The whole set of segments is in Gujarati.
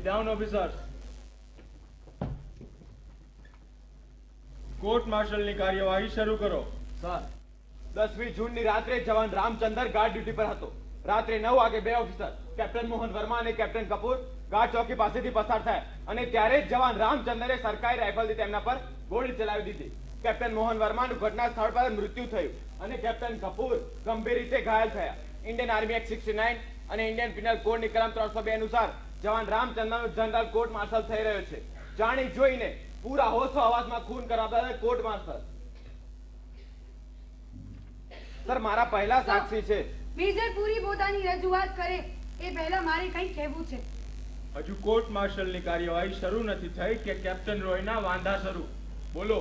Sit down, officers. કોર્ટ માર્શલની કાર્યવાહી શરૂ કરો. સર, 10મી જૂનની રાત્રે જવાન રામચંદર ગાર્ડ ડ્યુટી પર હતો. રાત્રે 9 વાગે બે ઓફિસર કેપ્ટન મોહન વર્મા અને કેપ્ટન કપૂર ગાર્ડ ચોકી પાસેથી પસાર થયા અને ત્યારે જ જવાન રામચંદરે સરકારી રાઇફલથી તેમના પર ગોળી ચલાવી દીધી. કેપ્ટન મોહન વર્માનું ઘટના સ્થળ પર મૃત્યુ થયું અને કેપ્ટન કપૂર ગંભીર રીતે ઘાયલ થયા. ઇન્ડિયન આર્મી એક્ટ 69 અને ઇન્ડિયન પિનલ કોડની કલમ 302 અનુસાર જવાન રામચંદરનો જનરલ કોર્ટ માર્શલ થઈ રહ્યો છે. જાણી જોઈને પૂરા હોશો હવાસમાં ખૂન કરાવતા કોર્ટ માર્શલ. સર, મારા પહેલા સાક્ષી છે. મેજર પૂરી પોતાની રજૂઆત કરે એ પહેલા મારે કંઈ કહેવું છે. હજુ કોર્ટ માર્શલની કાર્યવાહી શરૂ નથી થઈ કે કેપ્ટન રોયના વાંધા શરૂ? બોલો.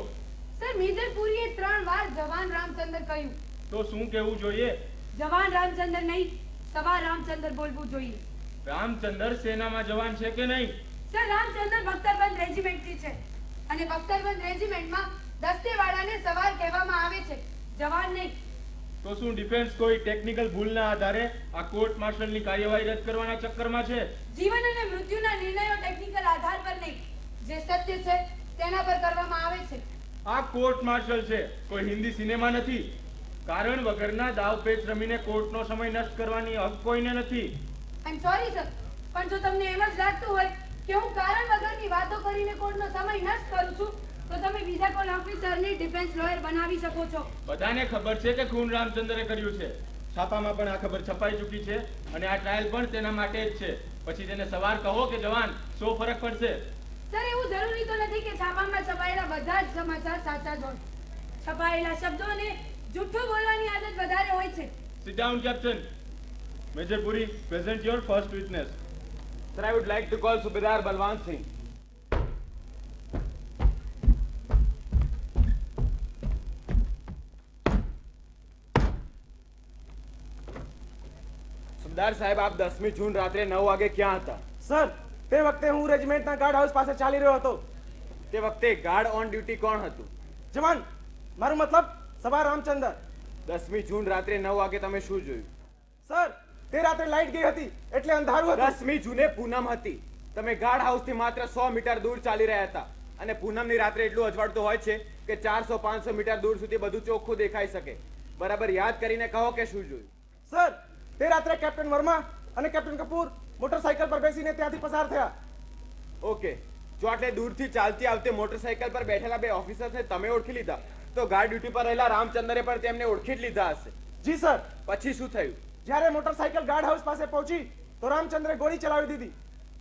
સર, મેજર પૂરીએ 3 વાર જવાન રામચંદર કહ્યું. તો શું કહેવું જોઈએ? જવાન રામચંદર નહીં, સવાર રામચંદર બોલવું જોઈએ. રામચંદર સેનામાં જવાન છે કે નહીં? સર, રામચંદર બખ્તરબંધ રેજિમેન્ટથી છે અને બખ્તરબંધ રેજિમેન્ટમાં દસ્તેવાળાને સવાર કહેવામાં આવે છે, જવાન નહીં. તો શું ડિફેન્સ કોઈ ટેકનિકલ ભૂલના આધારે આ કોર્ટ માર્શલની કાર્યવાહી રદ કરવાના ચક્કરમાં છે? જીવન અને મૃત્યુના નિર્ણયો ટેકનિકલ આધાર પર નહીં, જે સત્ય છે તેના પર કરવામાં આવે છે. આ કોર્ટ માર્શલ છે, કોઈ હિન્દી સિનેમા નથી. કારણ વગરના દાવપેચ રમીને કોર્ટનો સમય નષ્ટ કરવાની હક કોઈને નથી. આઈ એમ સોરી સર, પણ જો તમને એમ જ લાગતું હોય કે હું કારણ વગરની વાતો કરીને કોર્ટનો સમય નષ્ટ કરું છું તો તમે બીજા કોઈ ઓફિસરને ડિફેન્સ લોયર બનાવી શકો છો. બધાને ખબર છે કે ખૂન રામચંદરે કર્યું છે. છાપામાં પણ આ ખબર છપાઈ ચૂકી છે અને આ ટ્રાયલ પણ તેના માટે જ છે. પછી તેને સવાર કહો કે જવાન, શું ફરક પડશે? સર, એવું જરૂરી તો નથી કે છાપામાં છપાયેલા બધા જ સમાચાર સાચા જ હોય. છપાયેલા શબ્દોને જૂઠું બોલવાની આદત વધારે હોય છે. Sit down, Captain. Major Puri, present your first witness. Sir, I would like to call Subedar Balwant Singh. સુબેદાર સાહેબ, આપ 10મી જૂન રાત્રે 9 વાગે ક્યાં હતા? સર, તે વખતે હું રેજિમેન્ટના ગાર્ડ હાઉસ પાસે ચાલી રહ્યો હતો. તે વખતે ગાર્ડ ઓન ડ્યુટી કોણ હતું? જવાન, મારું મતલબ સવાર રામચંદર. 10મી જૂન રાત્રે 9 વાગે તમે શું જોયું? સર, તે રાત્રે લાઈટ ગઈ હતી એટલે અંધારું હતું. 10મી જૂને પૂનમ હતી. તમે ગાર્ડ હાઉસથી માત્ર 100 મીટર દૂર ચાલી રહ્યા હતા અને પૂનમની રાત્રે એટલું અજવાળતું હોય છે કે 400-500 મીટર દૂર સુધી બધું ચોખ્ખું દેખાઈ શકે. બરાબર યાદ કરીને કહો કે શું જોયું? સર, તે રાત્રે કેપ્ટન વર્મા અને કેપ્ટન કપૂર મોટરસાઇકલ પર બેસીને ત્યાંથી પસાર થયા. ઓકે, જો આટલે દૂરથી ચાલતી આવતી મોટરસાઇકલ પર બેઠેલા બે ઓફિસર્સને તમે ઓળખી લીધા તો ગાર્ડ ડ્યુટી પર રહેલા રામચંદરે પણ તેમને ઓળખી જ લીધા હશે. જી સર. પછી શું થયું? જ્યારે મોટરસાઇકલ ગાર્ડ હાઉસ પાસે પહોંચી તો રામચંદ્રે ગોળી ચલાવી દીધી.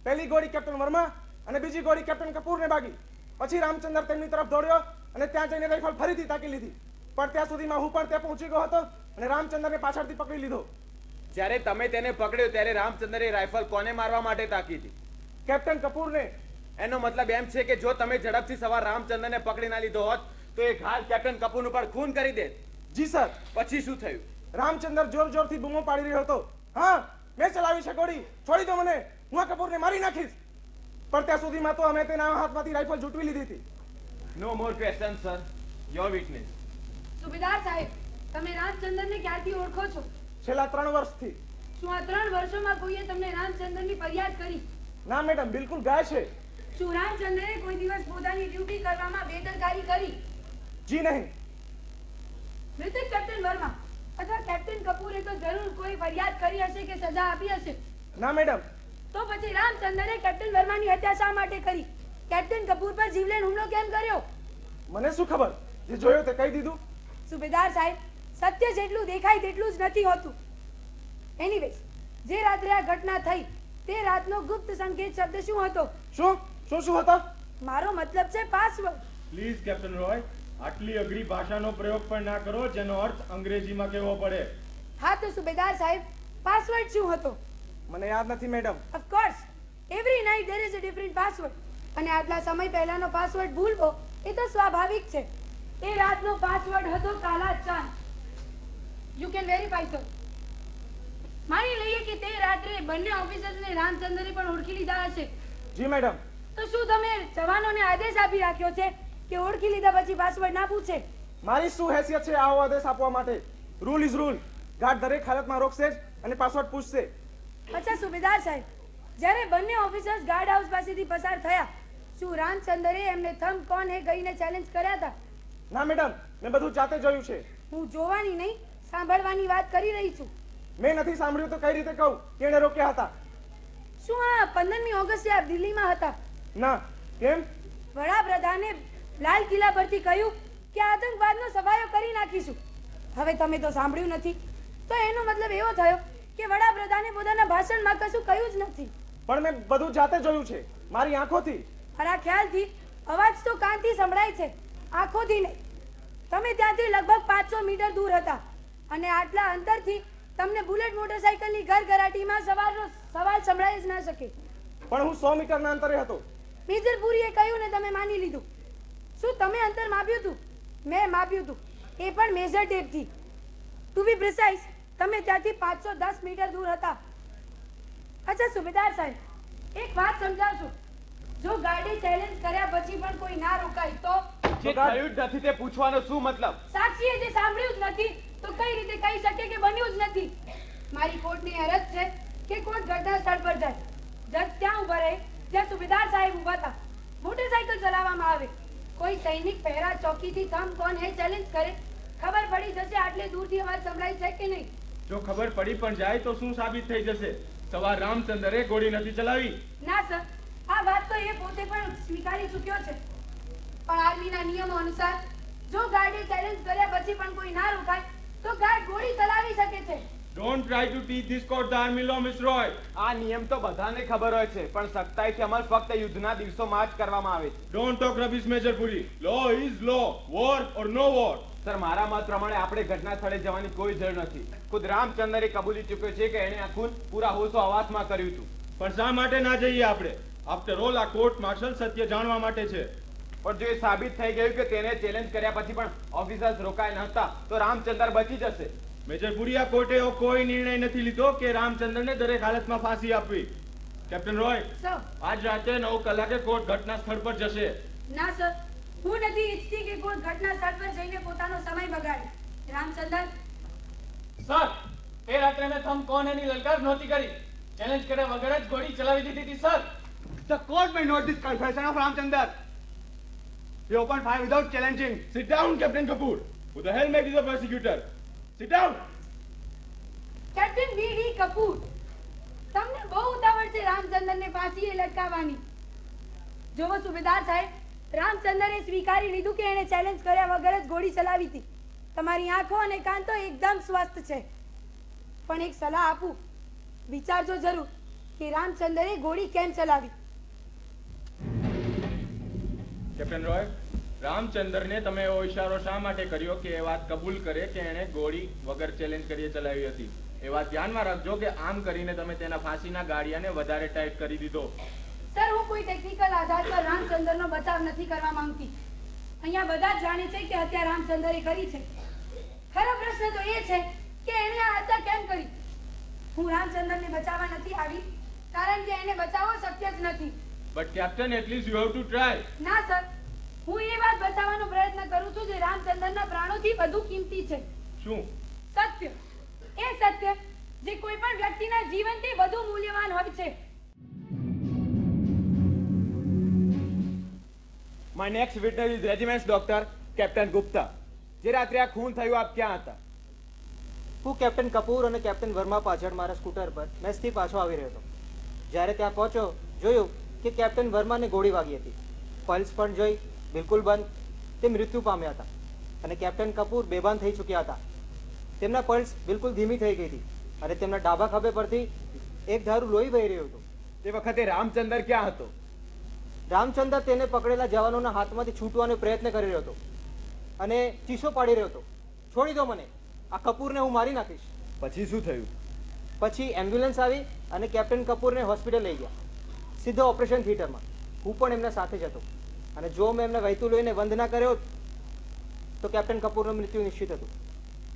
પહેલી ગોળી કેપ્ટન વર્મા અને બીજી ગોળી કેપ્ટન કપૂરને વાગી. પછી રામચંદ્ર તેમની તરફ દોડ્યો અને ત્યાં જઈને રાઇફલ ફરીથી તાકી લીધી. પણ ત્યાં સુધીમાં હું પણ ત્યાં પહોંચી ગયો હતો અને રામચંદ્રને પાછળથી પકડી લીધો. જ્યારે તમે તેને પકડ્યો ત્યારે રામચંદ્રે રાઇફલ કોને મારવા માટે તાકી હતી? કેપ્ટન કપૂરને. એનો મતલબ એમ છે કે જો તમે ઝડપથી સવાર રામચંદ્રને પકડી ના લીધો હોત તો એ ઘાલ કેપ્ટન કપૂરનું પર ખૂન કરી દે. જી સર. પછી શું થયું? રામચંદ્ર જોર જોરથી બૂમો પાડી રહ્યો હતો. હા, મેં ચલાવી છે ગોળી, છોડી દો મને, હું આ કપૂરને મારી નાખીશ. પણ ત્યાં સુધીમાં તો અમે તેના હાથમાંથી રાઇફલ ઝૂંટવી લીધી હતી. No more question sir. Your witness. Subedar સાહેબ, તમે રામચંદરને ક્યારથી ઓળખો છો? છેલ્લા 3 વર્ષથી. શું આ 3 વર્ષોમાં કોઈએ તમને રામચંદરની ફરિયાદ કરી? ના મેડમ, બિલકુલ ગાય છે. શું રામચંદ્રે કોઈ દિવસ પોતાની ડ્યુટી કરવામાં બેદરકારી કરી? જી નહીં. મૃતક કેપ્ટન વર્મા અથવા કેપ્ટન કપૂરે તો જરૂર કોઈ ફરિયાદ કરી હશે કે સજા આપી હશે. ના મેડમ. તો પછી રામચંદ્રે કેપ્ટન વર્માની હત્યા શા માટે કરી? કેપ્ટન કપૂર પર જીવલેણ હુમલો કેમ કર્યો? મને શું ખબર, જે જોયો તે કહી દીધું. સુબેદાર સાહેબ, સત્ય જેટલું દેખાય તેટલું જ નથી હોતું. એનીવેઝ, જે રાત્રે આ ઘટના થઈ તે રાતનો ગુપ્ત સંકેત શબ્દ શું હતો? શું શું શું હતો? મારો મતલબ છે પાસવર્ડ. પ્લીઝ કેપ્ટન રોય, આટલી અઘરી ભાષાનો પ્રયોગ પણ ના કરો જેનો અર્થ અંગ્રેજીમાં કહેવો પડે. હા તો સુબેદાર સાહેબ, પાસવર્ડ શું હતો? મને યાદ નથી madam. Of course, every night there is a different password. અને આટલા સમય પહેલાનો પાસવર્ડ ભૂલવો એ તો સ્વાભાવિક છે. એ રાતનો પાસવર્ડ હતો કાલા ચાંદ. You can verify sir. માની લઈએ કે તે રાત્રે બંને ઓફિસર્સને રામચંદ્રે પણ ઓળખી લીધા હશે. જી મેડમ. તો શું તમે જવાનોને આદેશ આપી રાખ્યો છે કે ઓળખી લીધા પછી પાસવર્ડ ના પૂછે? મારી શું હેસિયત છે આવો આદેશ આપવા માટે? Rule is rule. ગાર્ડ દરેક હાલતમાં રોકશે જ અને પાસવર્ડ પૂછશે. અચ્છા સુબેદાર સાહેબ, જ્યારે બંને ઓફિસર્સ ગાર્ડ હાઉસ પાસેથી પસાર થયા, શું રામચંદરે એમને થમ કોણ હે કહીને ચેલેન્જ કર્યા હતા? ના મેડમ, મેં બધું જાતે જોયું છે. હું જોવાની નહીં, સાંભળવાની વાત કરી રહી છું. મેં નથી સાંભળ્યું તો કઈ રીતે કહું કે એણે રોક્યા હતા? શું આ 15મી ઓગસ્ટે આપ દિલ્હીમાં હતા? ના. કેમ? વડાપ્રધાને લાલ કિલ્લા પરથી કહ્યું કે આતંકવાદનો સફાયો કરી નાખીશું. હવે તમે તો સાંભળ્યું નથી, તો એનો મતલબ એવો થયો કે વડાપ્રધાને પોતાના ભાષણમાં કશું કહ્યું જ નથી. પણ મેં બધું જાતે જોયું છે, મારી આંખોથી. મારા ખ્યાલથી અવાજ તો કાનથી સંભળાય છે, આંખોથી નહીં. તમે ત્યાંથી લગભગ 500 મીટર દૂર હતા અને આટલા અંતરથી તમને બુલેટ મોટરસાયકલની ગરગરાટીમાં સવારનો સવાલ સંભળાઈ જ ના શકે. પણ હું 100 મીટરના અંતરે હતો. મેજર પુરીએ કહ્યું ને તમે માની લીધું. શું તમે અંતર માપ્યું હતું? મેં માપ્યું હતું, એ પણ મેજર ટેપથી. ટુ બી પ્રિસાઇઝ, તમે ત્યાંથી 510 મીટર દૂર હતા. અચ્છા સુબેદાર સાહેબ, એક વાત સમજાવશો? જો ગાડી ચેલેન્જ કર્યા પછી પણ કોઈ ના રોકાય તો? જે થયું જ નથી તે પૂછવાનો શું મતલબ? સાક્ષીએ જે સાંભળ્યું જ નથી તો કઈ રીતે કહી શકે કે બન્યું જ નથી? મારી કોર્ટની અરજ છે કે કોર્ટ ઘટના સ્થળ પર જાય. જજ ત્યાં ઊભા રહે જ્યાં સુબેદાર સાહેબ ઊભા હતા. મોટરસાયકલ ચલાવવામાં આવે. કોઈ સૈનિક પહેરા ચોકીથી થમ કોણ હે ચેલેન્જ કરે. ખબર પડી જશે આટલે દૂરથી અવાજ સંભળાય છે કે નહીં. જો ખબર પડી પણ જાય તો શું સાબિત થઈ જશે? સવાર રામચંદ્રે ગોળી નથી ચલાવી. ના સર, આ વાત તો એ પોતે પણ સ્વીકારી ચૂક્યો છે. પણ આર્મીના નિયમો અનુસાર જો ગાર્ડે ચેલેન્જ કર્યા પછી પણ કોઈ ના રોકાય તો ગાર્ડ ગોળી ચલાવી શકે છે. Don't try to teach this court the army law, Miss Roy. આ નિયમ તો બધાને ખબર હોય છે, પણ સખ્તાઈથી અમલ ફક્ત યુદ્ધના દિવસોમાં જ કરવામાં આવે છે. Don't talk rubbish Major Puri. Law is law, war or no war. Sir, મારા મત પ્રમાણે આપણે ઘટના સ્થળે જવાની કોઈ જરૂર નથી. ખુદ રામચંદ્રે કબૂલી ચૂક્યો છે કે એણે આ ખૂન પૂરા હોશો હવાસમાં કર્યું હતું. પણ શા માટે ના જઈએ આપણે? આફ્ટર ઓલ આ કોર્ટ માર્શલ સત્ય જાણવા માટે છે. પણ જો એ સાબિત થઈ ગયું કે તેને ચેલેન્જ કર્યા પછી પણ ઓફિસર્સ રોકાયા નહોતા તો રામચંદ્ર બચી જશે. મેજર પુરી, આ કોર્ટે એવો કોઈ નિર્ણય નથી લીધો કે રામચંદ્રને દરેક હાલતમાં ફાંસી આપવી. કેપ્ટન રોય, સર, આજ રાતે 9 કલાકે કોર્ટ ઘટના સ્થળ પર જશે. ના સર, હું નથી ઈચ્છતી કે કોર્ટ ઘટના સ્થળ પર જઈને પોતાનો સમય બગાડે. રામચંદ્ર, સર, એ રાત્રે મેં થમ કોણ એની લલકાર નહોતી કરી. ચેલેન્જ કર્યા વગર જ ગોળી ચલાવી દીધી હતી sir. The court may note this confession of Ramchandar. He opened fire without challenging. Sit down, Captain Kapoor. Who the hell made you the prosecutor? Sit down. Captain V D. Kapoor, તમને બહુ ઉતાવળ છે રામચંદ્રને ફાંસીએ લટકાવવાની. જોવો સુબેદાર સાહેબ, રામચંદ્રે સ્વીકારી લીધું કે એણે ચેલેન્જ કર્યા વગર જ ગોળી ચલાવી હતી. તમારી આંખો અને કાન તો એકદમ સ્વસ્થ છે. પણ એક સલાહ આપું, વિચારજો જરૂર કે રામચંદ્રે ગોળી કેમ ચલાવી. કેપ્ટન રોય, રામચંદ્રને તમે એવો ઈશારો શા માટે કર્યો કે એ વાત કબૂલ કરે કે એણે ગોળી વગર ચેલેન્જ કરીએ ચલાવી હતી? એ વાત ધ્યાનમાં રાખજો કે આમ કરીને તમે તેના ફાંસીના ગાડિયાને વધારે ટાઈટ કરી દીધો. સર, હું કોઈ ટેકનિકલ આધાર પર રામચંદ્રનો બચાવ નથી કરવા માંગતી. અહીંયા બધા જ જાણે છે કે હત્યા રામચંદ્રે કરી છે. ખરો પ્રશ્ન તો એ છે કે એણે આ હત્યા કેમ કરી. હું રામચંદ્રને બચાવવા નથી આવી, કારણ કે એને બચાવવો શક્ય જ નથી. But captain, at least you have to try. ના સર, હું એ વાત બચાવવાનો પ્રયત્ન કરું છું જે રામચંદ્રના પ્રાણોથી વધુ કિંમતી છે. શું? સત્ય. એ સત્ય જે કોઈ પણ વ્યક્તિના જીવનથી વધુ મૂલ્યવાન હોય છે. My next witness is regiment's doctor, Captain Gupta. જે રાત્રે આ ખૂન થયું આપ ક્યાં હતા? હું કેપ્ટન કપૂર અને કેપ્ટન વર્મા પાછળ મારા સ્કૂટર પર મેસથી પાછો આવી રહ્યો હતો. જ્યારે ત્યાં પહોંચ્યો, જોયું કે કેપ્ટન વર્માને ગોળી વાગી હતી. પલ્સ પણ જોઈ બિલકુલ બંધ. તે મૃત્યુ પામ્યા હતા અને કેપ્ટન કપૂર બેભાન થઈ ચૂક્યા હતા. તેમના પલ્સ બિલકુલ ધીમી થઈ ગઈ હતી અને તેમના ડાબા ખભે પરથી એક ધારું લોહી વહી રહ્યું હતું. તે વખતે રામચંદ્ર ક્યાં હતો? રામચંદ્ર તેને પકડેલા જવાનોના હાથમાંથી છૂટવાનો પ્રયત્ન કરી રહ્યો હતો અને ચીસો પાડી રહ્યો હતો, છોડી દો મને, આ કપૂરને હું મારી નાખીશ. પછી શું થયું? પછી એમ્બ્યુલન્સ આવી અને કેપ્ટન કપૂરને હોસ્પિટલ લઈ ગયા, સીધો ઓપરેશન થિયેટરમાં. હું પણ એમના સાથે જ હતો અને જો મેં એમને વહેતું લોહીને બંધ ના કર્યો તો કેપ્ટન કપૂરનું મૃત્યુ નિશ્ચિત હતું.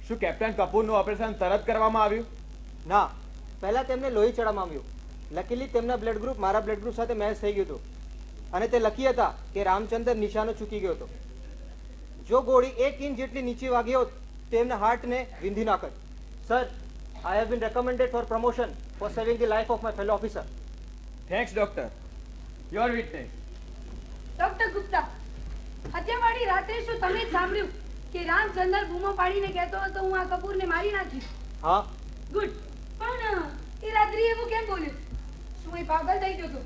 શું કેપ્ટન કપૂરનું ઓપરેશન તરત કરવામાં આવ્યું? ના, પહેલા તેમને લોહી ચડાવવામાં આવ્યું. લકીલી તેમના બ્લડ ગ્રુપ મારા બ્લડ ગ્રુપ સાથે મેચ થઈ ગયું હતું અને તે લકી હતા કે રામચંદ્ર નિશાનો ચૂકી ગયો હતો. જો ગોળી 1 ઇંચ જેટલી નીચે વાગી હોત તો એમના હાર્ટને વિંધી નાખત. Sir, I have been recommended for promotion for saving the life of my fellow officer. Thanks doctor. Your witness. Doctor Gupta, હત્યાવાળી રાત્રે શું તમે જ સાંભળ્યું કે રામચંદ્ર બૂમો પાડીને કહેતો હતો હું આ કપૂરને મારી નાખીશ? હા. ગુડ. પણ એ રાત્રે એવું કેમ બોલ્યો? શું એ પાગલ થઈ ગયો હતો?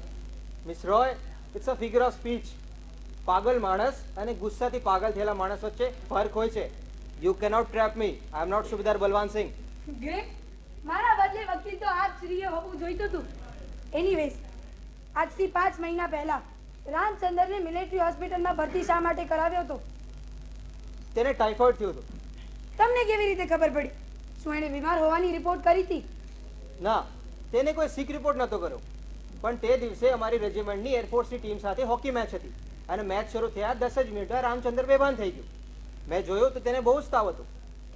Miss Roy, it's a figure of speech. પાગલ માણસ અને ગુસ્સાથી પાગલ થયેલા માણસ વચ્ચે ફરક હોય છે. You cannot trap me. I am not subedar Balwan Singh. Great. મારા બદલે વકીલ તો આજ શ્રીએ હોવું જોઈતું હતું. એનીવેઝ, આજથી 5 મહિના પહેલા રામચંદ્રને મિલિટરી હોસ્પિટલમાં ભરતી શા માટે કરાવ્યો હતો? તેને ટાઇફોઇડ થયું હતું. તમને કેવી રીતે ખબર પડી? શું એણે બીમાર હોવાની રિપોર્ટ કરી હતી? ના, તેને કોઈ સિક રિપોર્ટ નહોતો કર્યો. પણ તે દિવસે અમારી રેજિમેન્ટની એરફોર્સની ટીમ સાથે હોકી મેચ હતી અને મેચ શરૂ થયા 10 જ મિનિટમાં રામચંદ્ર બેભાન થઈ ગયું. મેં જોયું તો તેને બહુ જ તાવ હતો.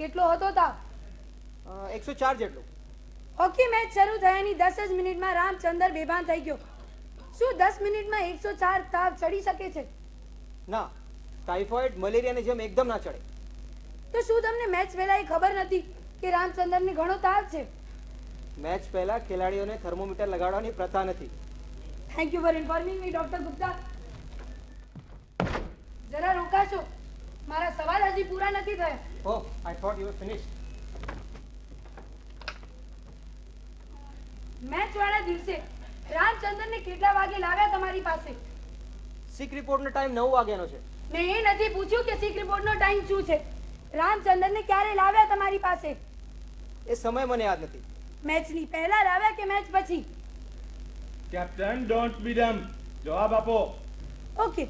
કેટલો હતો તાવ? 104 જેટલું. હોકી મેચ શરૂ થયાની 10 જ મિનિટમાં રામચંદ્ર બેભાન થઈ ગયો. શું 10 મિનિટમાં 104 તાવ ચડી શકે છે? ના, ટાઇફોઇડ મલેરિયાની જેમ એકદમ ના ચડે. તો શું તમને મેચ પહેલા એ ખબર નથી કે રામચંદ્રને ઘણો તાવ છે? મેચ પહેલા ખેલાડીઓને થર્મોમીટર લગાડવાની પ્રથા નથી. Thank you for informing me doctor Gupta. જરા રોકાશો, મારા સવાલ હજી પૂરા નથી થયા. Oh, I thought you were finished. Match વાળા દિવસે રામચંદ્રને કેટલા વાગે લાવ્યા તમારી પાસે? સિક રિપોર્ટનો ટાઈમ 9 વાગ્યાનો છે. મેં એ નથી પૂછ્યું કે સિક રિપોર્ટનો ટાઈમ શું છે. રામચંદ્રને ક્યારે લાવ્યા તમારી પાસે? એ સમય મને યાદ નથી. મેચની પહેલા લાવ્યા કે મેચ પછી? Captain, don't be dumb. જવાબ આપો. ઓકે.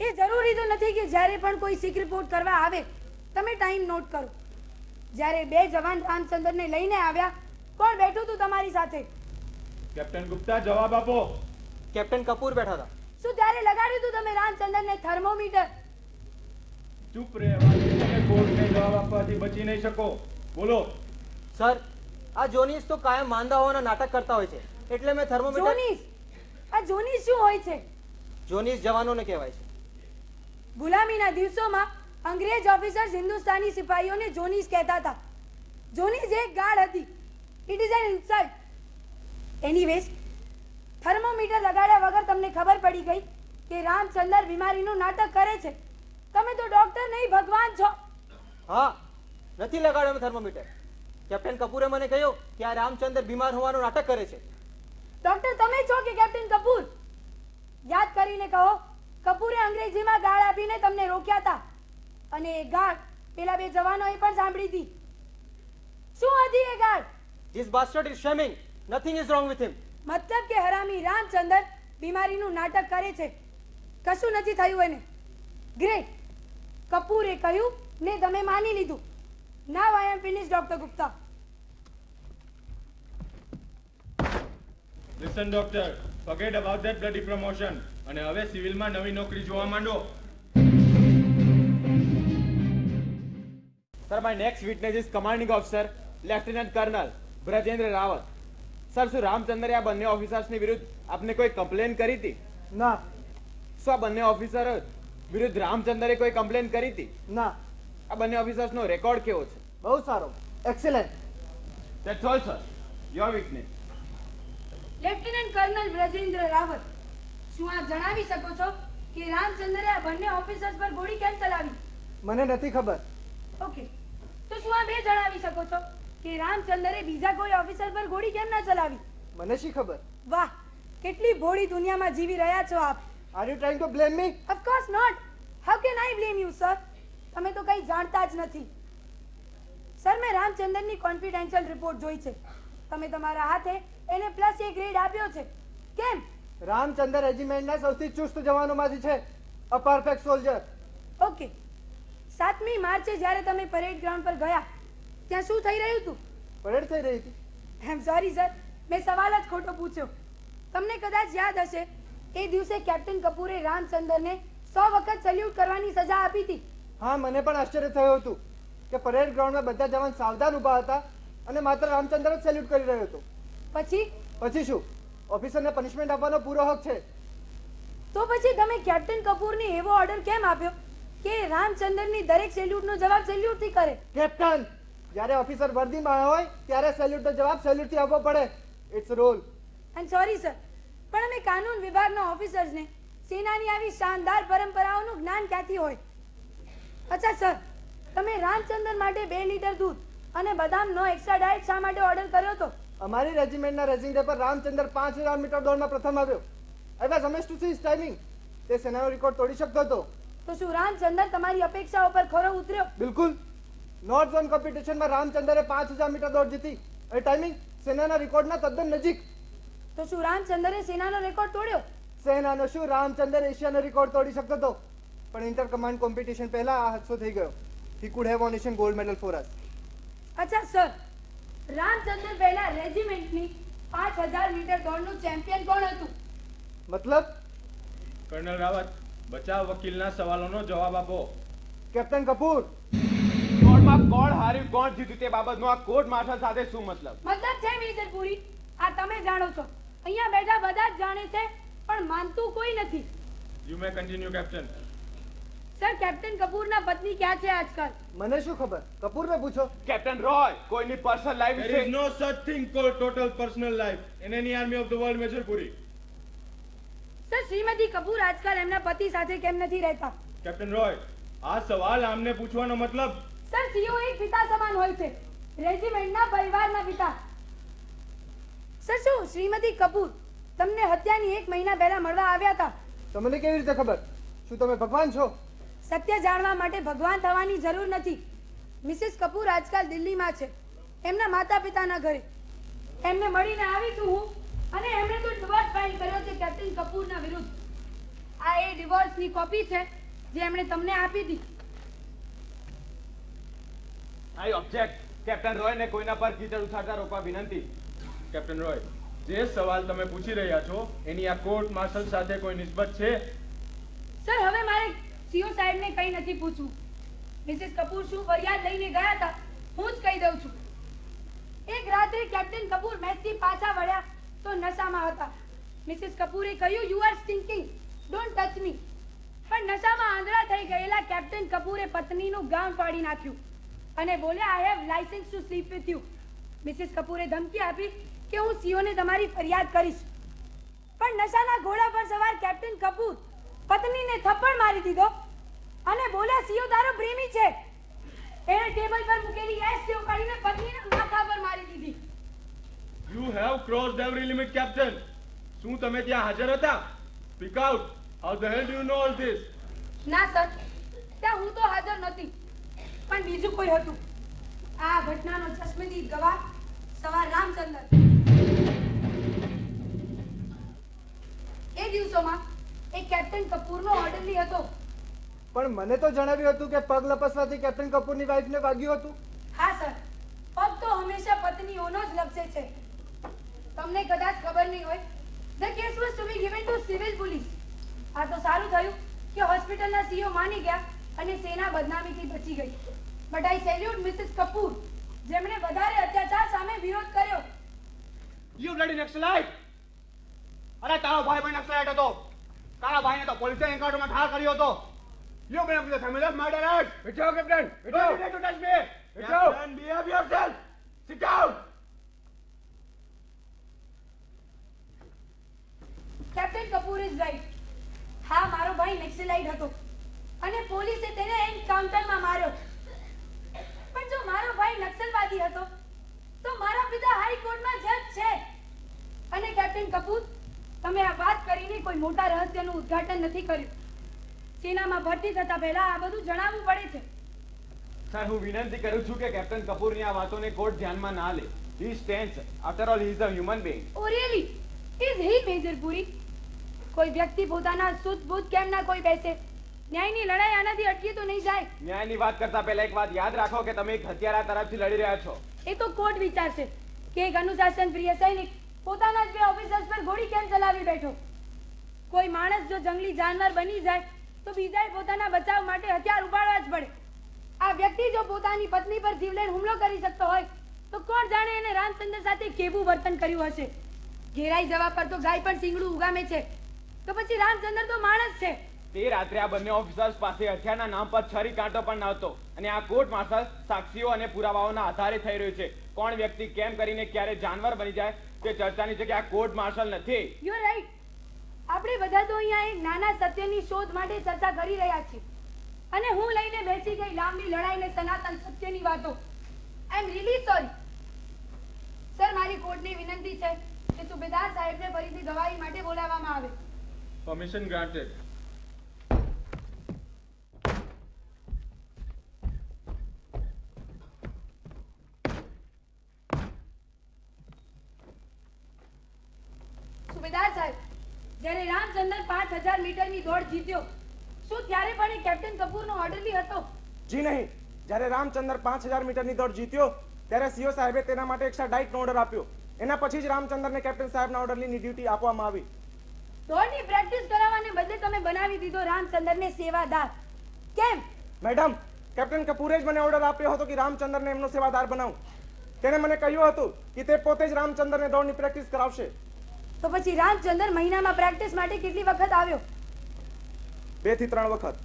એ જરૂરી તો નથી કે જ્યારે પણ કોઈ સિક રિપોર્ટ કરવા આવે તમે ટાઈમ નોટ કરો. જ્યારે 2 જવાન રામચંદ્રને લઈને આવ્યા, કોણ બેઠું હતું તમારી સાથે? કેપ્ટન ગુપ્તા, જવાબ આપો. કેપ્ટન કપૂર બેઠા હતા. શું ત્યારે લગાડ્યું હતું તમે રામચંદ્રને થર્મોમીટર? ચૂપ રહેવાથી તમે કોર્ટને જવાબ આપવાથી બચી નહીં શકો. બોલો. સર, આ જોનીસ તો કાયમ માંદા હોવાના નાટક કરતા હોય છે, એટલે મેં થર્મોમીટર. જોનીસ? આ જોનીસ શું હોય છે? જોનીસ જવાનોને કહેવાય છે. ગુલામીના દિવસોમાં અંગ્રેજ ઓફિસર્સ હિન્દુસ્તાની સિપાહીઓને જોનીસ કહેતા હતા. જોનીસ એક ગાર્ડ હતી. It is an insult. Anyways, thermometer લગાડ્યા વગર તમને ખબર પડી ગઈ કે રામચંદ્ર બીમારીનું નાટક કરે છે. તમે તો ડોક્ટર નહીં, ભગવાન છો. હા, નથી લગાડ્યો મેં થર્મોમીટર. કેપ્ટન કપૂરે મને કહ્યું કે આ રામચંદ્ર બીમાર હોવાનું નાટક કરે છે. ડોક્ટર તમે છો કે કેપ્ટન કપૂર? યાદ કરીને કહો, કપૂરે અંગ્રેજીમાં ગાળ આપીને તમને રોક્યા હતા અને એ ગાળ પેલા 2 જવાનોએ પણ સાંભળી હતી. શું હતી એ ગાળ? This bastard is shaming. Nothing is wrong with him. મતલબ કે હરામી રામચંદ્ર બીમારીનું નાટક કરે છે. કશું નથી થયું એને. ગ્રેટ. કપૂરે કહ્યું ને તમે માની લીધું. Now I am finish doctor Gupta. Listen doctor, forget about that bloody promotion અને હવે સિવિલમાં નવી નોકરી જોવા માંડો. Sir, my next witness is commanding officer lieutenant colonel Brajendra Rawat. Sir, શું રામચંદ્રે આ બંને ઓફિસર્સની વિરુદ્ધ આપને કોઈ કમ્પ્લેન કરી હતી? ના. શું આ બંને ઓફિસર વિરુદ્ધ રામચંદ્રે કોઈ કમ્પ્લેન કરી હતી? ના. આ બંને ઓફિસર્સનો રેકોર્ડ કેવો છે? બહુ સારો. Excellent. That's all sir. Your witness. Lieutenant colonel Brajendra Rawat, શું આપ જણાવી શકો છો કે રામચંદ્રે આ બંને ઓફિસર્સ પર ગોળી કેમ ચલાવી? મને નથી ખબર. ઓકે. તો શું આપ એ જણાવી શકો છો કે રામચંદ્રે બીજા કોઈ ઓફિસર પર ગોળી કેમ ના ચલાવી? મને શી ખબર. વાહ, કેટલી ભોળી દુનિયામાં જીવી રહ્યા છો આપ. Are you trying to blame me? Of course note. How can I blame you sir? તમે તો કંઈ જાણતા જ નથી. સર, મેં રામચંદ્રની કોન્ફિડેન્શિયલ રિપોર્ટ જોઈ છે. તમે તમારા હાથે એને +1 ગ્રેડ આપ્યો છે. કેમ? રામચંદ્ર રેજિમેન્ટના સૌથી ચુસ્ત જવાનોમાંથી છે. અ પરફેક્ટ સોલ્જર. ઓકે. 7મી માર્ચે જ્યારે તમે પરેડ ગ્રાઉન્ડ પર ગયા ત્યાં શું થઈ રહ્યું હતું? પરેડ થઈ રહી હતી. આઈ એમ સોરી સર, મેં સવાલ જ ખોટો પૂછ્યો. તમને કદાચ યાદ હશે એ દિવસે કેપ્ટન કપૂરે રામચંદ્રને 100 વખત સલ્યુટ કરવાની સજા આપી હતી. હા, મને પણ આશ્ચર્ય થયું હતું કે પરેડ ગ્રાઉન્ડમાં બધા જવાન સાવધાન ઊભા હતા અને માત્ર રામચંદ્ર જ સેલ્યુટ કરી રહ્યો હતો. પછી શું? ઓફિસરને પનિશમેન્ટ આપવાનો પૂરો હક છે. તો પછી તમે કેપ્ટન કપૂરને એવો ઓર્ડર કેમ આપ્યો કે રામચંદ્રની દરેક સેલ્યુટનો જવાબ સેલ્યુટથી કરે? કેપ્ટન, જ્યારે ઓફિસર વર્દીમાં હોય ત્યારે સેલ્યુટનો જવાબ સેલ્યુટથી આપવો પડે. It's rule. I am sorry sir, પણ અમે કાનૂન વિભાગના ઓફિસર્સને સેનાની આવી શાનદાર પરંપરાઓનું જ્ઞાન ક્યાંથી હોય? અચ્છા સર, તમે રામચંદ્ર માટે 2 લીટર દૂધ અને બદામનો એક્સ્ટ્રા ડાયટ શા માટે ઓર્ડર કર્યો હતો? અમારી રેજિમેન્ટના રેસિંગ ડે પર રામચંદ્ર 5000 મીટર દોડમાં પ્રથમ આવ્યો. I was amazed to see his timing. તે સેનાનો રેકોર્ડ તોડી શકતો હતો. તો શું રામચંદ્ર તમારી અપેક્ષાઓ પર ખરો ઉતર્યો? બિલકુલ. નોર્થ ઝોન કોમ્પિટિશનમાં રામચંદ્રે 5000 મીટર દોડ જીતી અને ટાઈમિંગ સેનાના રેકોર્ડના તદ્દન નજીક. તો શું રામચંદ્રે સેનાનો રેકોર્ડ તોડ્યો? સેનાનો શું, રામચંદ્ર એશિયાનો રેકોર્ડ તોડી શકતો હતો, પણ ઇન્ટર કમાન્ડ કોમ્પિટિશન પહેલા આ હાદસો થઈ ગયો. He could have von Asian gold medal for us. અચ્છા સર, રામચંદ્ર પહેલા રેજિમેન્ટની 5000 મીટર દોડનું ચેમ્પિયન કોણ હતું? મતલબ કર્નલ રાવત, બચાવ વકીલના સવાલોનો જવાબ આપો. કેપ્ટન કપૂર. દોડમાં કોણ હાર્યું કોણ જીત્યું તે બાબતનો આ કોર્ટ માર્શલ સાથે શું મતલબ? મતલબ છે મેજર પુરી, આ તમે જાણો છો, અહીંયા બેઠા બધા જ જાણે છે, પણ માનતું કોઈ નથી. You may continue captain. Sir, captain કપૂરના પત્ની ક્યાં છે આજકાલ? મને શું ખબર, કપૂરને પૂછો. કેપ્ટન રોય, કોઈની પર્સનલ લાઈફ There is વિશે no such thing called total personal life in any army of the world, Major Puri. Sir, Shrimati Kapoor આજકાલ એમના પતિ સાથે કેમ નથી રહેતા? કેપ્ટન રોય, આ સવાલ આમને પૂછવાનો મતલબ? સર, સીઓ એક પિતા સમાન હોય છે, રેજિમેન્ટના પરિવારના પિતા. સર, શું શ્રીમતી કપૂર તમને હત્યાની 1 મહિના પહેલા મળવા આવ્યા હતા? તમને કેવી રીતે ખબર? શું તમે ભગવાન છો? સત્ય જાણવા માટે ભગવાન થવાની જરૂર નથી. મિસિસ કપૂર આજકાલ દિલ્હીમાં છે, એમના માતા પિતાના ઘરે. એમને મળીને આવી છું હું, અને એમણે તો ડિવોર્સ ફાઇલ કર્યો છે કેપ્ટન કપૂરના વિરુદ્ધ. આ એ ડિવોર્સની કોપી છે જે એમણે તમને આપી હતી. આઈ ઓબ્જેક્ટ. કેપ્ટન રોયને કોઈના પર કીચડ ઉછાળતા રોકવા વિનંતી. કેપ્ટન રોય, જે સવાલ તમે પૂછી રહ્યા છો એની આ કોર્ટ માર્શલ સાથે કોઈ નિસ્બત છે? સર, હવે મારે સીઓ સાહેબને કંઈ નથી પૂછવું. મિસિસ કપૂર શું ફરિયાદ લઈને ગયા હતા હું જ કહી દઉં છું. એક રાત્રે કેપ્ટન કપૂર મેચથી પાછા વળ્યા તો નશામાં હતા. મિસિસ કપૂરે કહ્યું, you are stinking, don't touch me. પણ નશામાં આંધળા થઈ ગયેલા કેપ્ટન કપૂરે પત્નીનું ગાઉન ફાડી નાખ્યું અને બોલ્યા, I have licence to sleep with you. Mrs કપૂરે ધમકી આપી કે હું સીઓને તમારી ફરિયાદ કરીશ. પણ નશાના ઘોડા પર સવાર કેપ્ટન કપૂર પત્નીને થપ્પડ મારી દીધો અને બોલ્યા, સીઓ તારો પ્રેમી છે. એણે ટેબલ પર મૂકેલી એશ ટીઓ કાઢીને પત્નીના માથા પર મારી દીધી. You have crossed every limit, Captain. શું તમે ત્યાં હાજર હતા? Speak out. How the hell do you know all this? ના સર, ત્યાં હું તો હાજર નહોતી, પણ બીજું કોઈ હતું. આ ઘટનાનો ચશ્મદીદ ગવાહ સવાર રામચંદ્ર. એ દિવસોમાં એ કેપ્ટન કપૂરનો ઓર્ડરલી હતો. પણ મને તો જણાવ્યું હતું કે પગ લપસવાથી કેપ્ટન કપૂરની વાઈફને વાગ્યું હતું. હા સર, પગ તો હંમેશા પત્નીઓનો જ લપસે છે. તમને કદાચ ખબર નહીં હોય, the case was to be given to civil police. આ તો સારું થયું કે હોસ્પિટલના સીઓ માની ગયા અને સેના બદનામીથી બચી ગઈ. But I salute mrs Kapoor, જેમણે વધારે અત્યાચાર સામે વિરોધ કર્યો. You bloody Naxalite. અરે તારો ભાઈ પણ નક્સલાઇટ હતો. તારા ભાઈને તો પોલીસે એન્કાઉન્ટરમાં ઠાર કર્યો હતો. You belong to the family of murderers. બેઠો captain, Don't try to touch me. Captain, behave yourself. Sit down. Captain Kapoor is right. હા, મારો ભાઈ નક્સલાઇટ હતો અને પોલીસે તેને એન્કાઉન્ટરમાં માર્યો. પણ જો મારો ભાઈ નક્સલવાદી હતો તો મારા પિતા હાઈકોર્ટમાં જજ છે. અને કેપ્ટન કપૂર, તમે આ વાત કરીને કોઈ મોટા રહસ્યનું ઉદ્ઘાટન નથી કર્યું. સેનામાં ભરતી થતા પહેલા આ બધું જણાવવું પડે છે. સર, હું વિનંતી કરું છું કે કેપ્ટન કપૂરની આ વાતોને કોર્ટ ધ્યાનમાં ના લે. He stands. After all, he is a human being. Oh really? Is he major Puri? કોઈ વ્યક્તિ પોતાના શુદ્ધ બુદ્ધ કેમ ના કોઈ બેસે? ન્યાયની લડાઈ આનાથી અટકી તો નહીં જાય. ન્યાયની વાત કરતા પહેલા એક વાત યાદ રાખો કે તમે એક હત્યારા તરફથી લડી રહ્યા છો. એ તો કોર્ટ વિચારશે કે એક અનુશાસન પ્રિય સૈનિક પોતાના જ 2 ઓફિસર્સ પર ગોળી કેમ ચલાવી બેઠો. કોઈ માણસ જો જંગલી જાનવર બની જાય તો બીજાએ પોતાના બચાવ માટે હથિયાર ઉપાડવા જ પડે. આ વ્યક્તિ જો પોતાની પત્ની પર જીવલેણ હુમલો કરી શકતો હોય તો કોણ જાણે એને રામચંદ્ર સાથે કેવું વર્તન કર્યું હશે. ઘેરાઈ જવા પર તો ગાય પણ સિંગડું ઉગામે છે, તો પછી રામચંદ્ર તો માણસ છે. તે રાત્રે આ બંને ઓફિસર્સ પાસે હથિયારના નામ પર છરી કાંટો પણ નહોતો અને આ કોર્ટ માર્શલ સાક્ષીઓ અને પુરાવાઓના આધારે થઈ રહ્યું છે. કોણ વ્યક્તિ કેમ કરીને ક્યારે જાનવર બની જાય તે ચર્ચાની જગ્યા કોર્ટ માર્શલ નથી. You are right. આપણે બધા તો અહીંયા એક નાના સત્યની શોધ માટે ચર્ચા કરી રહ્યા છીએ અને હું લઈને બેસી ગઈ લાંબી લડાઈ ને સનાતન સત્યની વાતો. આઈ એમ રિયલી સોરી. સર, મારી કોર્ટની વિનંતી છે કે સુબેદાર સાહેબને ફરીથી ગવાહી માટે બોલાવવામાં આવે. Permission granted. સુબેદાર સાહેબ, જ્યારે રામચંદ્ર 5000 મીટરની દોડ જીત્યો, શું ત્યારે પણ એ કેપ્ટન કપૂરનો ઓર્ડરલી હતો? જી નહીં. જ્યારે રામચંદ્ર 5000 મીટરની દોડ જીત્યો ત્યારે સીઓ સાહેબે તેના માટે એક્સ્ટ્રા ડાઇટનો ઓર્ડર આપ્યો. એના પછી જ રામચંદ્રને કેપ્ટન સાહેબના ઓર્ડરલીની ડ્યુટી આપવામાં આવી. દોડની પ્રેક્ટિસ કરાવવાને બદલે તમે બનાવી દીધો રામચંદ્રને સેવાદાર. કેમ? મેડમ, કેપ્ટન કપૂરે જ મને ઓર્ડર આપ્યો હતો કે રામચંદ્રને એમનો સેવાદાર બનાવું. તેણે મને કહ્યું હતું કે તે પોતે જ રામચંદ્રને દોડની પ્રેક્ટિસ કરાવશે. તો પછી રામચંદ્ર મહિનામાં પ્રેક્ટિસ માટે કેટલી વખત આવ્યો? 2 થી 3 વખત.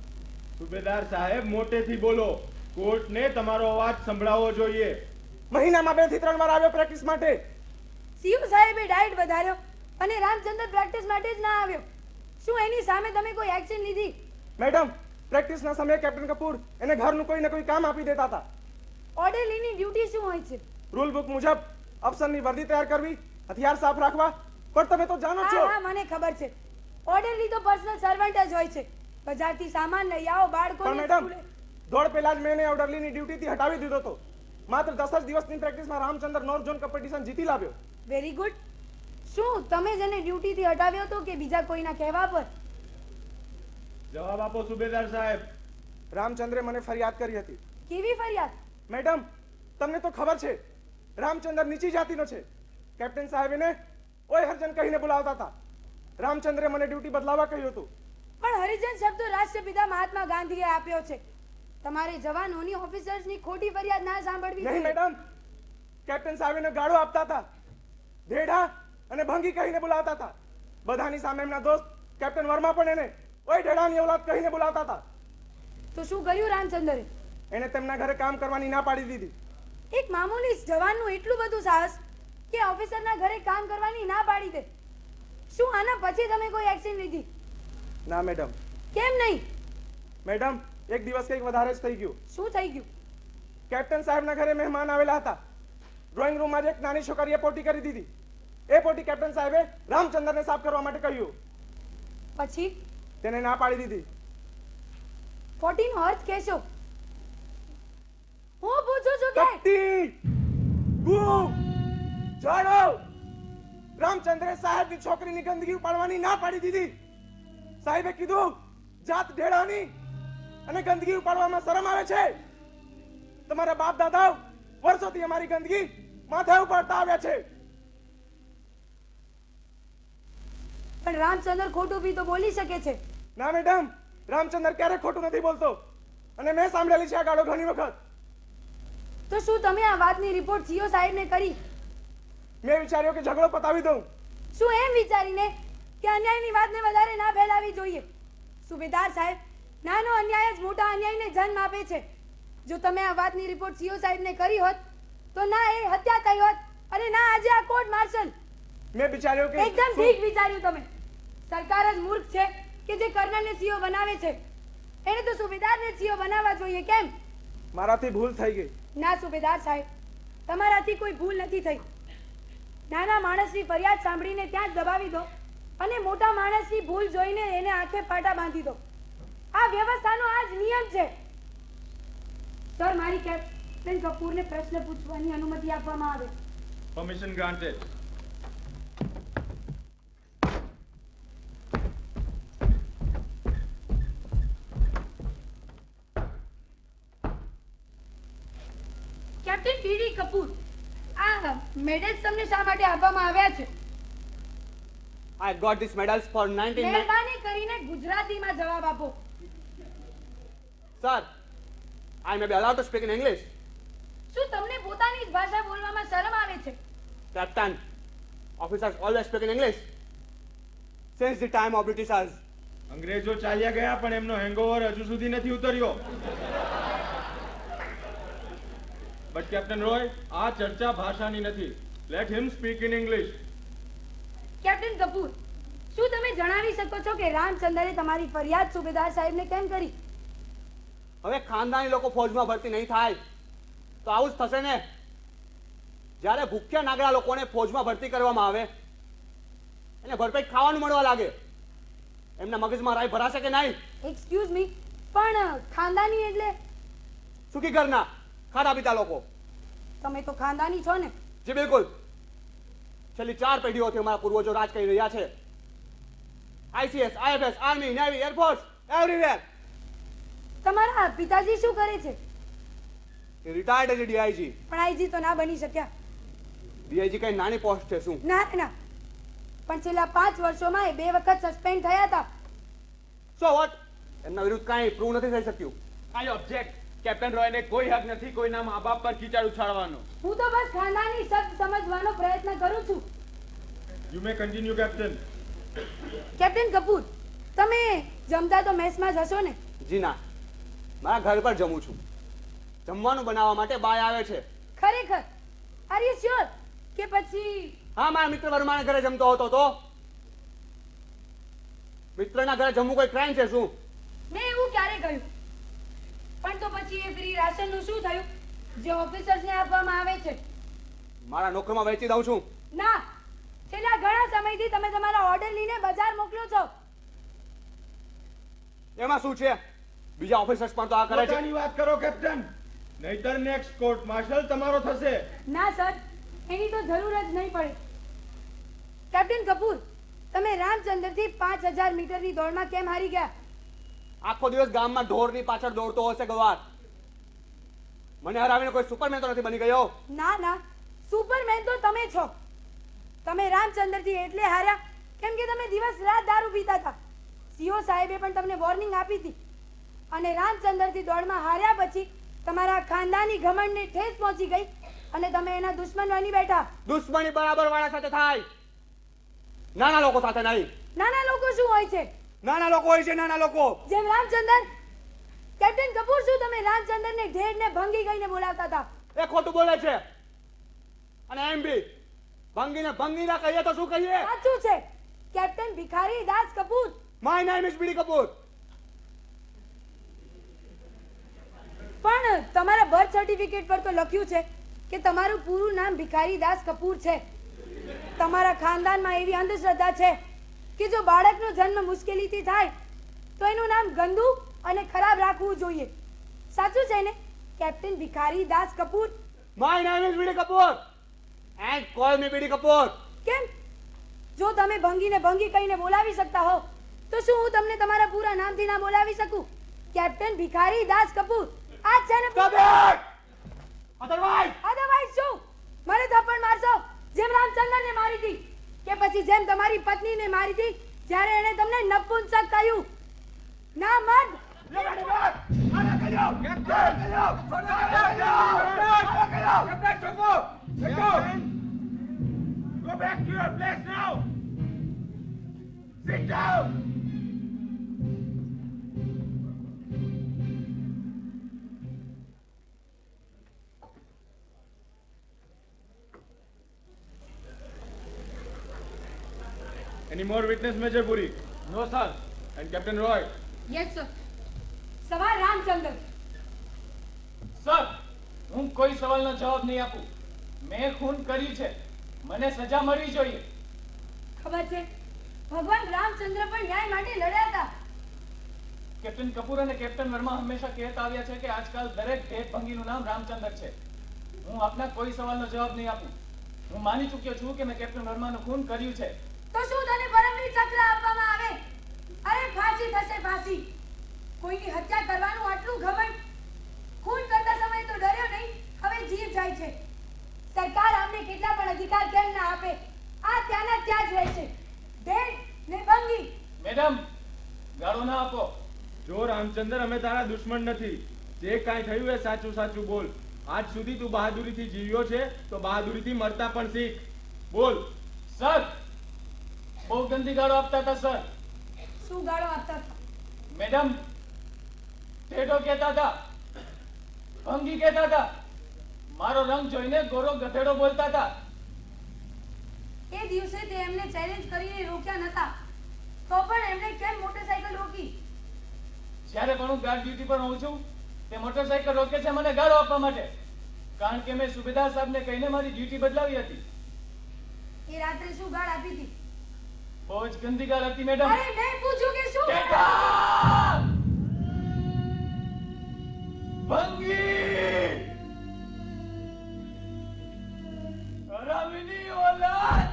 સુબેદાર સાહેબ, મોટેથી બોલો. કોર્ટને તમારો અવાજ સંભળાવવો જોઈએ. મહિનામાં 2 થી 3 વાર આવ્યો પ્રેક્ટિસ માટે. સીયુ સાહેબે ડાયટ વધાર્યો અને રામચંદ્ર પ્રેક્ટિસ માટે જ ના આવ્યો. શું એની સામે તમે કોઈ એક્શન લીધી? મેડમ, પ્રેક્ટિસના સમયે કેપ્ટન કપૂર એને ઘરનું કોઈ ને કોઈ કામ આપી દેતા હતા. ઓર્ડરલીની ડ્યુટી શું હોય છે? રૂલ બુક મુજબ અફસરની વર્દી તૈયાર કરવી, હથિયાર સાફ રાખવા. પણ તમે તો જાણો છો. હા, મને ખબર છે. ઓર્ડરલી તો પર્સનલ સર્વન્ટ જ હોય છે. બજારથી સામાન લઈ આવો, બાળકોને પણ મેડમ, સ્કૂલે. દોડ પહેલા જ મેં એને ઓર્ડરલીની ડ્યુટીથી હટાવી દીધો હતો. માત્ર 10 જ દિવસની પ્રેક્ટિસમાં રામચંદ્ર નોર્થ ઝોન કોમ્પિટિશન જીતી લાવ્યો. Very good. શું તમે જ એને ડ્યુટીથી હટાવ્યો હતો કે બીજા કોઈના કહેવા પર? જવાબ આપો સુબેદાર સાહેબ. રામચંદ્રે મને ફરિયાદ કરી હતી. કેવી ફરિયાદ? મેડમ, તમને તો ખબર છે રામચંદ્ર નીચી જાતિનો છે. કેપ્ટન સાહેબ એને ઓય હરજન કહીને બોલાવતા હતા. રામચંદ્રે મને ડ્યુટી બદલાવવા કહ્યું હતું. પણ હરિજન શબ્દ રાષ્ટ્રપિતા મહાત્મા ગાંધીએ આપ્યો છે. તમારે જવાનોની ઓફિસર્સની ખોટી ફરિયાદ ના સાંભળવી નહીં જોઈએ. મેડમ, કેપ્ટન સાહેબ એને ગાળો આપતા હતા. ઢેઢા અને ભંગી કહીને બોલાવતા હતા. બધાની સામે એમના દોસ્ત કેપ્ટન વર્મા પણ એને ઓય ઢેઢાની ઓલાદ કહીને બોલાવતા હતા. તો શું કર્યું રામચંદ્રે? એને તેમના ઘરે કામ કરવાની ના પાડી દીધી. એક મામૂલી જવાનનું એટલું બધું સાહસ કે ઓફિસરના ઘરે કામ કરવાની ના પાડી દે. શું આના પછી તમે કોઈ એક્શન લીધી? ના મેડમ. કેમ નહીં? મેડમ, એક દિવસ કંઈક વધારે જ થઈ ગયું. શું થઈ ગયું? કેપ્ટન સાહેબના ઘરે મહેમાન આવેલા હતા. ડ્રોઈંગ રૂમમાં એક નાની છોકરીએ પોટી કરી દીધી. એ પોટી કેપ્ટન સાહેબે રામચંદ્રને સાફ કરવા માટે કહ્યું. પછી તેને ના પાડી દીધી. ખોટીનો અર્થ કહેશો? હું પૂછું છું કે કપટી! ગુ! જાડો! રામચંદ્રે સાહેબની છોકરીની ગંદકી ઉપાડવાની ના પાડી દીધી. સાહેબે કીધું, જાત ઢેડાની અને ગંદકી ઉપાડવામાં શરમ આવે છે. તમારા બાપ દાદાઓ વર્ષોથી અમારી ગંદકી માથે ઉપાડતા આવ્યા છે. પણ રામચંદ્ર ખોટું બી તો બોલી શકે છે. ના મેડમ, રામચંદ્ર ક્યારે ખોટું નથી બોલતો અને મેં સાંભળેલી છે આ ગાળો ઘણી વખત. તો શું તમે આ વાતની રિપોર્ટ સીઓ સાહેબને કરી? મેં વિચાર્યો કે ઝઘડો પતાવી દઉં. શું એમ વિચારીને કે અન્યાયની વાતને વધારે ના ફેલાવી જોઈએ? સુબેદાર સાહેબ, નાનો અન્યાય જ મોટા અન્યાયને જન્મ આપે છે. જો તમે આ વાતની રિપોર્ટ સીઓ સાહેબને કરી હોત તો ના એ હત્યા થઈ હોત અને ના આજે આ કોર્ટ માર્શલ. મેં વિચાર્યો કે એકદમ ઠીક વિચાર્યું તમે. સરકાર જ મૂર્ખ છે કે જે કર્નલને સીઓ બનાવે છે. એને તો સુબેદારને સીઓ બનાવવા જોઈએ. કેમ? મારાથી ભૂલ થઈ ગઈ. ના સુબેદાર સાહેબ, તમારાથી કોઈ ભૂલ નથી થઈ. નાના માણસની ફરિયાદ સાંભળીને ત્યાં જ દબાવી દો અને મોટા માણસની ભૂલ જોઈને એને આંખે પાટા બાંધી દો. આ વ્યવસ્થાનો આ જ નિયમ છે. સર, મારી કેપ્ટન કપૂરને પ્રશ્ન પૂછવાની અનુમતિ આપવામાં આવે. Permission granted. કેપ્ટન ડીડી કપૂર, આ મેડલ્સ તમને શા માટે આપવામાં આવ્યા છે? I got these medals for 19... મહેરબાની કરીને ગુજરાતીમાં જવાબ આપો. Sir, I may be allowed to speak in English. શું તમને પોતાની જ ભાષા બોલવામાં શરમ આવે છે? Captain, officers always speak in English. Since the time of Britishers. અંગ્રેજો ચાલ્યા ગયા પણ એમનો હેંગઓવર હજુ સુધી નથી ઉતર્યો. બટ કેપ્ટન રોય, આ ચર્ચા ભાષાની નથી. Let him speak in English. Captain Kapoor, શું તમે જણાવી શકો છો કે રામચંદ્રે તમારી ફરિયાદ સુબેદાર સાહેબને કેમ કરી? હવે ખાનદાની લોકો ફોજમાં ભરતી નહીં થાય તો આવું જ થશે ને. જ્યારે ભૂખ્યા નાગરા લોકોને ફોજમાં ભરતી કરવામાં આવે એને ભરપેટ ખાવાનું મળવા લાગે, એમના મગજમાં રાય ભરાશે કે નહીં? એક્સક્યુઝ મી, પણ ખાનદાની એટલે સુખી ઘરના ખાધા પીતા લોકો. તમે તો ખાનદાની છો ને? જી બિલકુલ. છેલ્લી 4 પેઢીઓથી અમારા પૂર્વજો રાજ કરી રહ્યા છે. ICS, IFS, army, navy, air force, everywhere. તમારા પિતાજી શું કરે છે? Retired as DIG. પણ આઈજી તો ના બની શક્યા. ડીઆઈજી કઈ નાની પોસ્ટ છે શું? ના ના, પણ છેલ્લા 5 વર્ષોમાં એ 2 વખત સસ્પેન્ડ થયા હતા. So what? એમના વિરુદ્ધ કાંઈ પ્રૂવ નથી થઈ શક્યું. આઈ ઓબ્જેક્ટ. કેપ્ટન રોયને કોઈ હક નથી કોઈના મા બાપ પર કીચડ ઉછાળવાનો. હું તો બસ ખાનદાની શબ્દ સમજવાનો પ્રયત્ન કરું છું. You may continue captain. Captain Kapoor, તમે જમતા તો મેસમાં જ હશો ને? જી ના, મારા ઘર પર જમું છું. જમવાનું બનાવવા માટે બાય આવે છે. ખરેખર? Are you sure? કે પછી હા, મારા મિત્ર વર્માના ઘરે જમતો હતો તો. મિત્રના ઘરે જમવું કોઈ ક્રાઇમ છે શું? મેં એવું ક્યારે કહ્યું? પણ તો પછી એ ફ્રી રાશનનું શું થયું જે ઓફિસર્સને આપવામાં આવે છે? મારા નોકરમાં વેચી દઉં છું. ના, છેલ્લા ઘણા સમયથી તમે તમારા ઓર્ડર લઈને બજાર મોકલો છો. એમાં શું છે? બીજા ઓફિસર્સ પણ તો આ કરે છે. પોતાની વાત કરો કેપ્ટન, નહીતર નેક્સ્ટ કોર્ટ માર્શલ તમારો થશે. ના સર, એની તો જરૂર જ નહીં પડે. કેપ્ટન કપૂર, તમે રામચંદ્રથી 5000 મીટરની દોડમાં કેમ હારી ગયા? આખો દિવસ ગામમાં ઢોરની પાછળ દોડતો હશે ગવાર. મને હરાવીને કોઈ સુપરમેન તો નથી બની ગયો. ના ના, સુપરમેન તો તમે છો. તમે રામચંદ્રથી એટલે હાર્યા કેમ કે તમે દિવસ રાત દારૂ પીતા હતા. સીઓ સાહેબે પણ તમને વોર્નિંગ આપી હતી. અને રામચંદ્રથી દોડમાં હાર્યા પછી તમારા ખાનદાની ઘમંડને ઠેસ પહોંચી ગઈ અને તમે એના દુશ્મન બની બેઠા. દુશ્મની બરાબર વાળા સાથે થાય, નાના લોકો સાથે નહીં. નાના લોકો શું હોય છે? નાના લોકો હોય છે, નાના લોકો. જેમ રામચંદ્ર. કેપ્ટન કપૂર, શું તમે રામચંદ્રને ઢેર ને ભંગી ગઈને બોલાવતા હતા? એ ખોટું બોલે છે. અને એમ બી ભંગીને ભંગી ના કહીએ તો શું કહીએ? સાચું છે. Captain Bhikhari Das Kapoor. My name is B D કપૂર. પણ તમારા બર્થ સર્ટિફિકેટ પર તો લખ્યું છે કે તમારું પૂરું નામ ભિખારી દાસ કપૂર છે. તમારા ખાનદાનમાં એવી અંધશ્રદ્ધા છે કે જો બાળકનો જન્મ મુશ્કેલીથી થાય તો એનું નામ ગંદુ અને ખરાબ રાખવું જોઈએ. સાચું છે ને captain Bhikhari Das Kapoor? My name is B D Kapoor and call me B D Kapoor. કેમ? જો તમે ભંગીને ભંગી કહીને બોલાવી શકતા હો તો શું હું તમને તમારા પૂરા નામથી ના બોલાવી શકું? કેપ્ટન ભિખારી દાસ કપૂર. આ છે ને? અધરવાઇઝ શું? મને થપ્પડ મારશો જેમ રામચંદ્રને મારી હતી, કે પછી જેમ તમારી પત્નીને મારી હતી જ્યારે એણે તમને નપુંસક કહ્યું? ના મર્દ. Go back to your place now. Sit down. Any more witness, Major Puri? No sir. And Captain Roy? Yes sir. સવાર રામચંદ્ર. સર, હું કોઈ સવાલનો જવાબ નહીં આપું. મેં ખૂન કર્યું છે, મને સજા મળવી જોઈએ. ખબર છે ભગવાન રામચંદ્ર પણ ન્યાય માટે લડ્યા હતા. કેપ્ટન કપૂર અને કેપ્ટન વર્મા હંમેશા કહેતા આવ્યા છે કે આજકાલ દરેક ભેદભંગીનું નામ રામચંદ્ર છે. હું આપના કોઈ સવાલનો જવાબ નહીં આપું. હું માની ચૂક્યો છું કે મેં કેપ્ટન વર્માનું ખૂન કર્યું છે. તો શું તને પરમવીર ચક્ર આપવામાં આવે? અરે ફાંસી થશે, ફાંસી. કોઈની હત્યા કરવાનું આટલું ઘમંડ! ખૂન કરતા સમય તો ડર્યો નહીં, હવે જીવ જાય છે. સરકાર આમને કેટલા પણ અધિકાર કેમ ના આપે? આ ત્યાંના ત્યાં જ રહેશે. ભેદ ને ભંગી. મેડમ, ગાળો ના આપો. જો રામચંદ્ર, અમે તારા દુશ્મન નથી. જે કાંઈ થયું એ સાચું સાચું બોલ. આજ સુધી તું બહાદુરીથી જીવ્યો છે તો બહાદુરીથી મરતા પણ શીખ. બોલ. સર, બહુ ગંદી ગાળો આપતા હતા સર. શું ગાળો આપતા હતા? મેડમ, ટેઢો કહેતા હતા, ભંગી કહેતા હતા, મારો રંગ જોઈને ગોરો ગધેડો બોલતા હતા. એ દિવસે તે એમને ચેલેન્જ કરીને રોક્યા નતા જ્યારે પણ હું ગાર્ડ ડ્યુટી પર હોઉં છું તે મોટરસાઇકલ રોકે છે મને ગાળો આપવા માટે, કારણ કે મેં સુબેદાર સાહેબને કહીને મારી ડ્યુટી બદલાવી હતી. એ રાત્રે શું ગાળ આપી હતી? બહુ જ ગંદી ગાળ હતી મેડમ. અરે મેં પૂછ્યું કે શું ગાળ? ભંગી હરામીની ઓલાદ,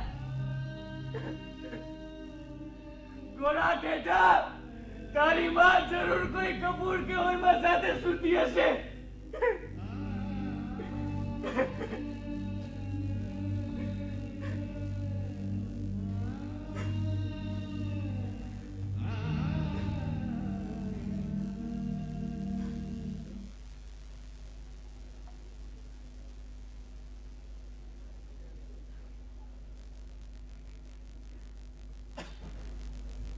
ગોળા ટેટા, તારી માં જરૂર કોઈ કપૂર કે વર્મા સાથે સૂતી હશે.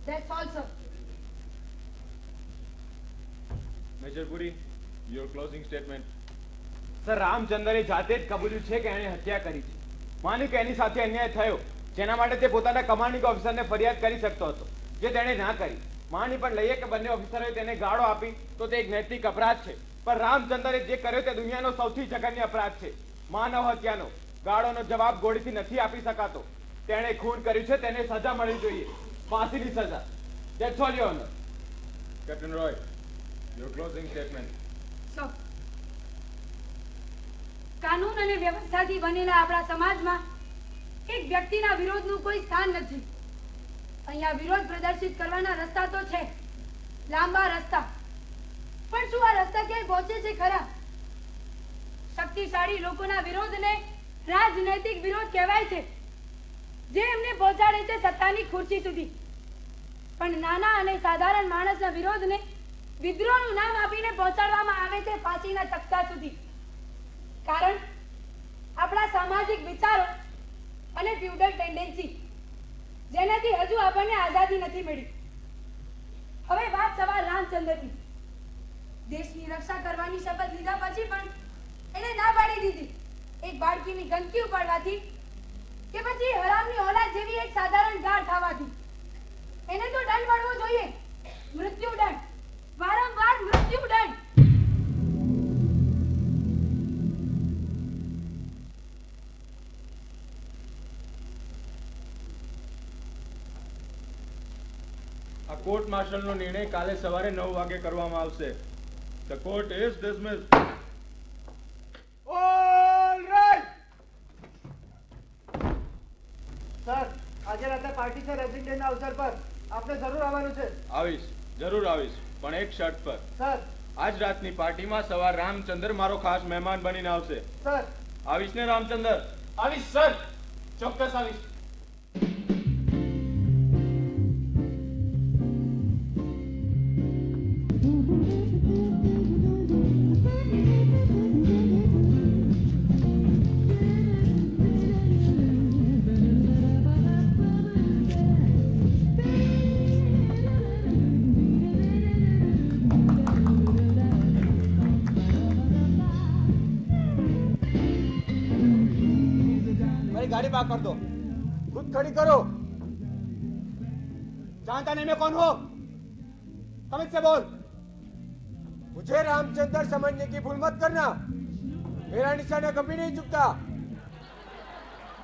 That's all, sir. Major Puri, your closing statement. Sir, રામચંદરે જાતે જ કબૂલ્યું છે કે એણે હત્યા કરી છે. માની કે એની સાથે અન્યાય થયો, જેના માટે તે પોતાના કમાન્ડિંગ ઓફિસરને ફરિયાદ કરી શકતો હતો, જે તેણે ના કરી. માની પણ લઈએ કે બંને ઓફિસરોએ તેને ગાળો આપી તો તે એક નૈતિક અપરાધ છે, પણ રામચંદરે જે કર્યો તે દુનિયાનો સૌથી જઘન્ય અપરાધ છે, માનવ હત્યાનો. ગાળોનો જવાબ ગોળીથી નથી આપી શકાતો. તેણે ખૂન કર્યું છે, તેને સજા મળવી જોઈએ, ફાંસીની સજા. That's all, Your Honor. Captain Roy, your closing statement. Sir, કાનૂન અને વ્યવસ્થાથી બનેલા આપણા સમાજમાં એક વ્યક્તિના વિરોધનું કોઈ સ્થાન નથી. અહીંયા વિરોધ પ્રદર્શિત કરવાના રસ્તા તો છે, લાંબા રસ્તા, પણ શું આ રસ્તા ક્યાંય પહોંચે છે ખરા? શક્તિશાળી લોકોના વિરોધને રાજનૈતિક વિરોધ કહેવાય છે, જે એમને પહોંચાડે છે સત્તાની ખુરશી સુધી. પણ નાના અને સાધારણ માણસના વિરોધને વિદ્રોહનું નામ આપીને પહોંચાડવામાં આવે છે ફાંસીના તખ્તા સુધી. કારણ આપણા સામાજિક વિચારો અને ફ્યુડલ ટેન્ડન્સી, જેનાથી હજુ આપણને આઝાદી નથી મળી. હવે વાત સવાર રામચંદ્રની. દેશની રક્ષા કરવાની શપથ લીધા પછી પણ એને ના પાડી દીધી એક બાળકીની ગંદકી ઉપાડવાથી કે પછી હરામની ઓલાદ જેવી એક સાધારણ ગાળ થવાથી. એને તો દંડ મળવો જોઈએ, મૃત્યુદંડ, વારંવાર મૃત્યુદંડ. આ કોર્ટ માર્શલનો નિર્ણય કાલે સવારે 9 વાગે કરવામાં આવશે. The court is dismissed. All right. Sir, આજે રાતે પાર્ટી છે રેસિડેન્ટના અવસર પર, આપને જરૂર આવવાનું છે. આવીશ, જરૂર આવીશ, પણ એક શર્ત પર. સર. આજ રાતની પાર્ટીમાં સવાર રામચંદ્ર મારો ખાસ મહેમાન બનીને આવશે. સર. આવીશ ને રામચંદ્ર? આવીશ સર, ચોક્કસ આવીશ. गाड़ी पार्क कर दो, खुद खड़ी करो. जानता नहीं मैं कौन हूं? तमीज से बोल. मुझे रामचंद्र समझने की भूल मत करना. मेरा निशाना कभी नहीं झुकता.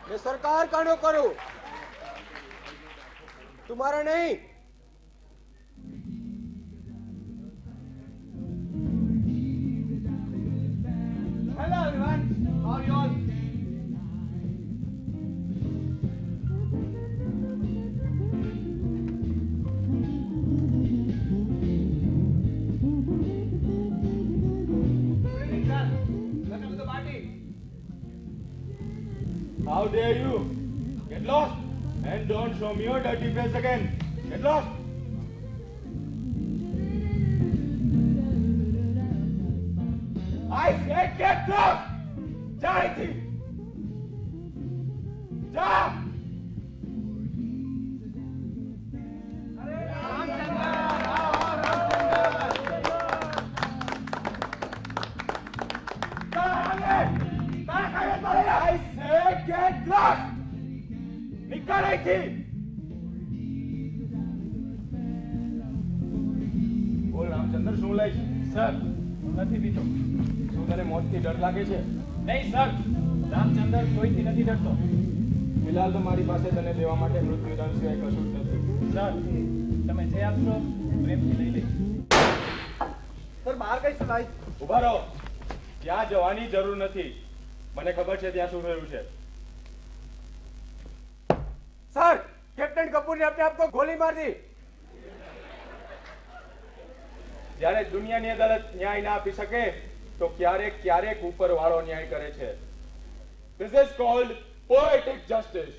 मैं सरकार का नौकर हूं, तुम्हारा नहीं. Hello everyone, how are you all? How dare you? Get lost and don't show me your dirty face again. Get lost. I said get lost. जा रही थी. जा. I said get lost. निकल रही थी. बोल रामचंद्र. રામચંદ્ર શું લઈશ? સર હું નથી પીતો. શું તને મોતથી ડર લાગે છે? નહીં સર, રામચંદ્ર કોઈથી નથી ડરતો. ફિલહાલ તો મારી પાસે તને દેવા માટે મૃત્યુદંડ સિવાય કશું જ નથી. સર તમે જે આપશો પ્રેમથી લઈ લઈશ. સર બહાર કઈ સલાઈ ઉભા રહો. ત્યાં જવાની જરૂર નથી. મને ખબર છે ત્યાં શું થયું છે. સર કેપ્ટન કપૂરને अपने आप को गोली मार दी. જ્યારે દુનિયાની અદાલત ન્યાય ના આપી શકે તો ક્યારેક ઉપરવાળો ન્યાય કરે છે. This is called poetic justice.